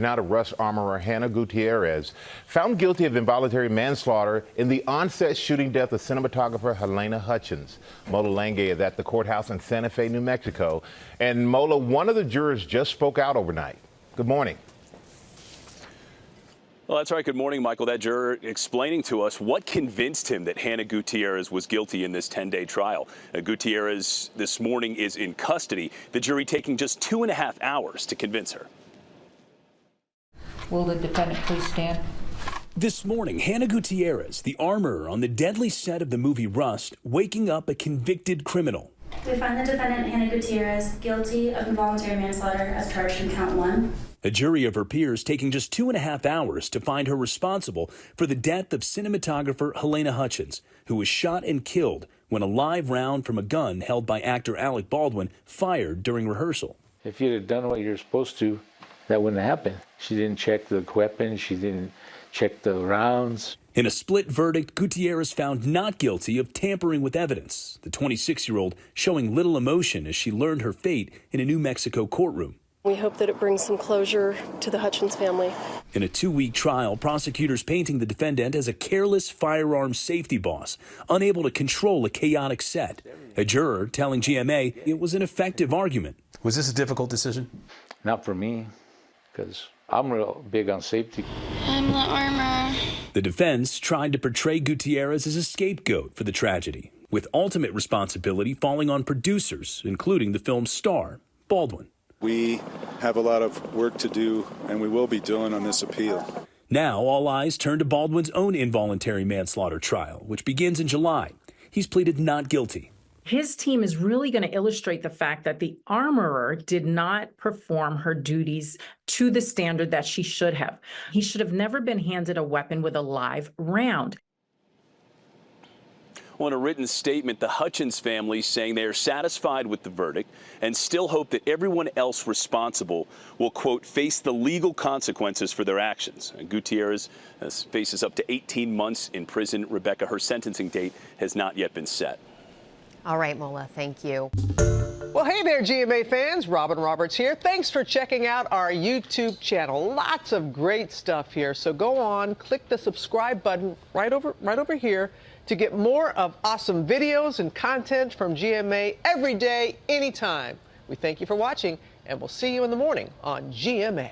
Now to Rush armorer Hannah Gutierrez, found guilty of involuntary manslaughter in the on-set shooting death of cinematographer Halyna Hutchins. Mola Lange is at the courthouse in Santa Fe, New Mexico. And Mola, one of the jurors just spoke out overnight. Good morning. Well, that's right. Good morning, Michael. That juror explaining to us what convinced him that Hannah Gutierrez was guilty in this 10-day trial. Gutierrez this morning is in custody, the jury taking just 2.5 hours to convince her. Will the defendant please stand? This morning, Hannah Gutierrez, the armorer on the deadly set of the movie Rust, waking up a convicted criminal. We find the defendant, Hannah Gutierrez, guilty of involuntary manslaughter as charged in count 1. A jury of her peers taking just 2.5 hours to find her responsible for the death of cinematographer Halyna Hutchins, who was shot and killed when a live round from a gun held by actor Alec Baldwin fired during rehearsal. If you'd have done what you're supposed to, that wouldn't happen. She didn't check the weapon. She didn't check the rounds. In a split verdict, Gutierrez found not guilty of tampering with evidence, the 26-year-old showing little emotion as she learned her fate in a New Mexico courtroom. We hope that it brings some closure to the Hutchins family. In a 2-week trial, prosecutors painting the defendant as a careless firearms safety boss, unable to control a chaotic set. A juror telling GMA it was an effective argument. Was this a difficult decision? Not for me, because I'm real big on safety. I'm the armor. The defense tried to portray Gutierrez as a scapegoat for the tragedy, with ultimate responsibility falling on producers, including the film's star, Baldwin. We have a lot of work to do, and we will be doing on this appeal. Now all eyes turn to Baldwin's own involuntary manslaughter trial, which begins in July. He's pleaded not guilty. His team is really going to illustrate the fact that the armorer did not perform her duties to the standard that she should have. He should have never been handed a weapon with a live round. Well, in a written statement, the Hutchins family saying they are satisfied with the verdict and still hope that everyone else responsible will, quote, face the legal consequences for their actions. Gutierrez faces up to 18 months in prison. Rebecca, her sentencing date has not yet been set. All right, Mola, thank you. Well, hey there, GMA fans. Robin Roberts here. Thanks for checking out our YouTube channel. Lots of great stuff here. So go on, click the subscribe button right over here to get more of awesome videos and content from GMA every day, anytime. We thank you for watching, and we'll see you in the morning on GMA.